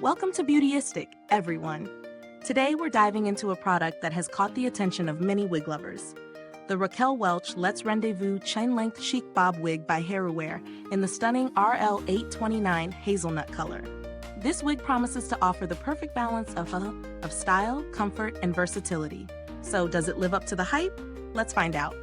Welcome to Beautyistic, everyone. Today we're diving into a product that has caught the attention of many wig lovers. The Raquel Welch Let's Rendezvous Chain Length Chic Bob Wig by Hairuwear in the stunning RL 829 Hazelnut color. This wig promises to offer the perfect balance of style, comfort, and versatility. So does it live up to the hype? Let's find out.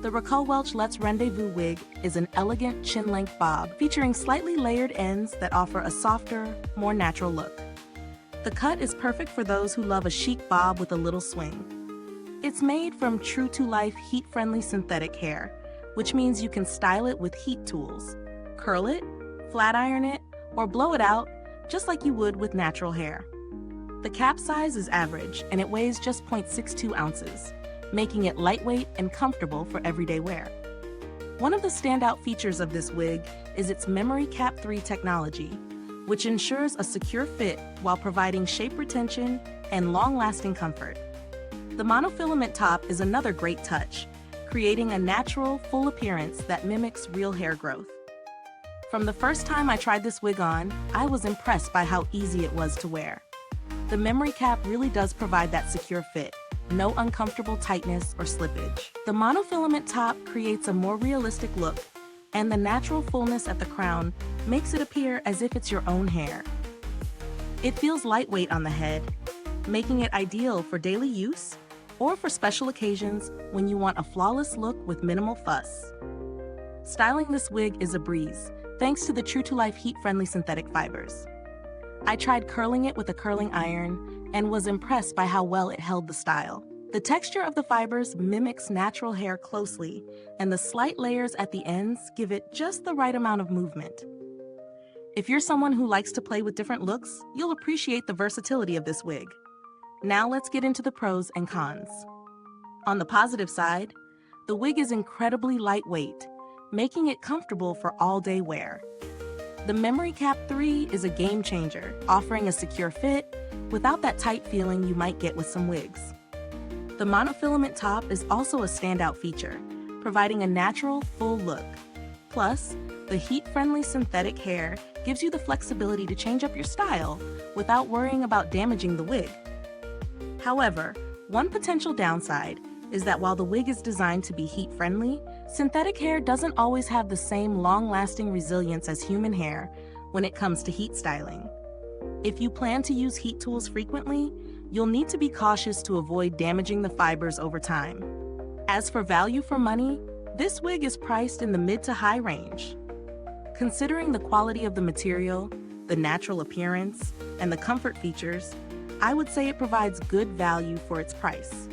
The Raquel Welch Let's Rendezvous Wig is an elegant chin-length bob featuring slightly layered ends that offer a softer, more natural look. The cut is perfect for those who love a chic bob with a little swing. It's made from true-to-life, heat-friendly synthetic hair, which means you can style it with heat tools. Curl it, flat iron it, or blow it out, just like you would with natural hair. The cap size is average, and it weighs just 0.62 ounces. Making it lightweight and comfortable for everyday wear. One of the standout features of this wig is its Memory Cap 3 technology, which ensures a secure fit while providing shape retention and long-lasting comfort. The monofilament top is another great touch, creating a natural, full appearance that mimics real hair growth. From the first time I tried this wig on, I was impressed by how easy it was to wear. The memory cap really does provide that secure fit. No uncomfortable tightness or slippage. The monofilament top creates a more realistic look, and the natural fullness at the crown makes it appear as if it's your own hair. It feels lightweight on the head, making it ideal for daily use or for special occasions when you want a flawless look with minimal fuss. Styling this wig is a breeze, thanks to the true-to-life heat-friendly synthetic fibers. I tried curling it with a curling iron and was impressed by how well it held the style. The texture of the fibers mimics natural hair closely, and the slight layers at the ends give it just the right amount of movement. If you're someone who likes to play with different looks, you'll appreciate the versatility of this wig. Now let's get into the pros and cons. On the positive side, the wig is incredibly lightweight, making it comfortable for all-day wear. The Memory Cap 3 is a game changer, offering a secure fit without that tight feeling you might get with some wigs. The monofilament top is also a standout feature, providing a natural, full look. Plus, the heat-friendly synthetic hair gives you the flexibility to change up your style without worrying about damaging the wig. However, one potential downside is that while the wig is designed to be heat-friendly, synthetic hair doesn't always have the same long-lasting resilience as human hair when it comes to heat styling. If you plan to use heat tools frequently, you'll need to be cautious to avoid damaging the fibers over time. As for value for money, this wig is priced in the mid to high range. Considering the quality of the material, the natural appearance, and the comfort features, I would say it provides good value for its price.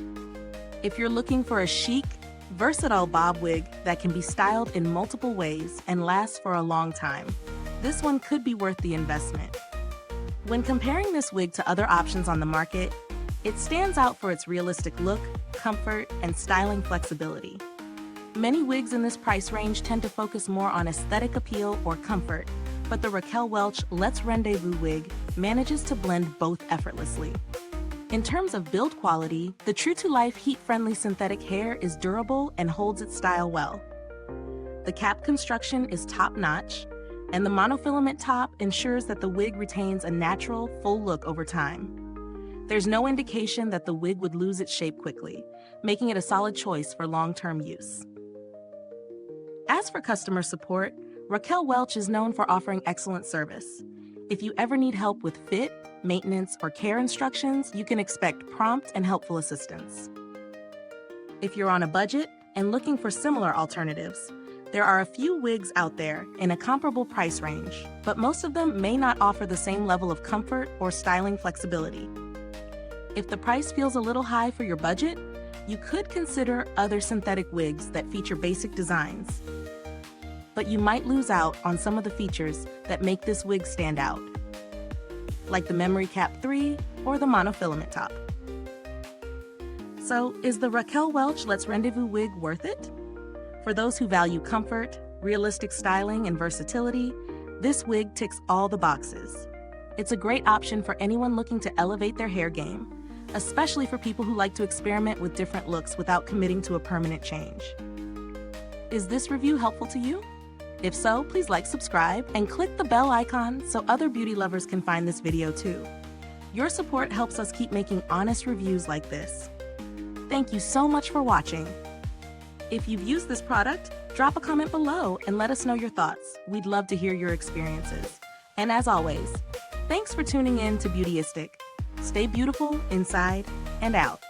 If you're looking for a chic, versatile bob wig that can be styled in multiple ways and last for a long time, this one could be worth the investment. When comparing this wig to other options on the market, it stands out for its realistic look, comfort, and styling flexibility. Many wigs in this price range tend to focus more on aesthetic appeal or comfort, but the Raquel Welch Let's Rendezvous wig manages to blend both effortlessly. In terms of build quality, the true-to-life heat-friendly synthetic hair is durable and holds its style well. The cap construction is top-notch, and the monofilament top ensures that the wig retains a natural, full look over time. There's no indication that the wig would lose its shape quickly, making it a solid choice for long-term use. As for customer support, Raquel Welch is known for offering excellent service. If you ever need help with fit, maintenance, or care instructions, you can expect prompt and helpful assistance. If you're on a budget and looking for similar alternatives, there are a few wigs out there in a comparable price range, but most of them may not offer the same level of comfort or styling flexibility. If the price feels a little high for your budget, you could consider other synthetic wigs that feature basic designs. But you might lose out on some of the features that make this wig stand out, like the Memory Cap 3 or the monofilament top. So, is the Raquel Welch Let's Rendezvous wig worth it? For those who value comfort, realistic styling, and versatility, this wig ticks all the boxes. It's a great option for anyone looking to elevate their hair game, especially for people who like to experiment with different looks without committing to a permanent change. Is this review helpful to you? If so, please like, subscribe, and click the bell icon so other beauty lovers can find this video too. Your support helps us keep making honest reviews like this. Thank you so much for watching. If you've used this product, drop a comment below and let us know your thoughts. We'd love to hear your experiences. And as always, thanks for tuning in to Beautyistic. Stay beautiful inside and out.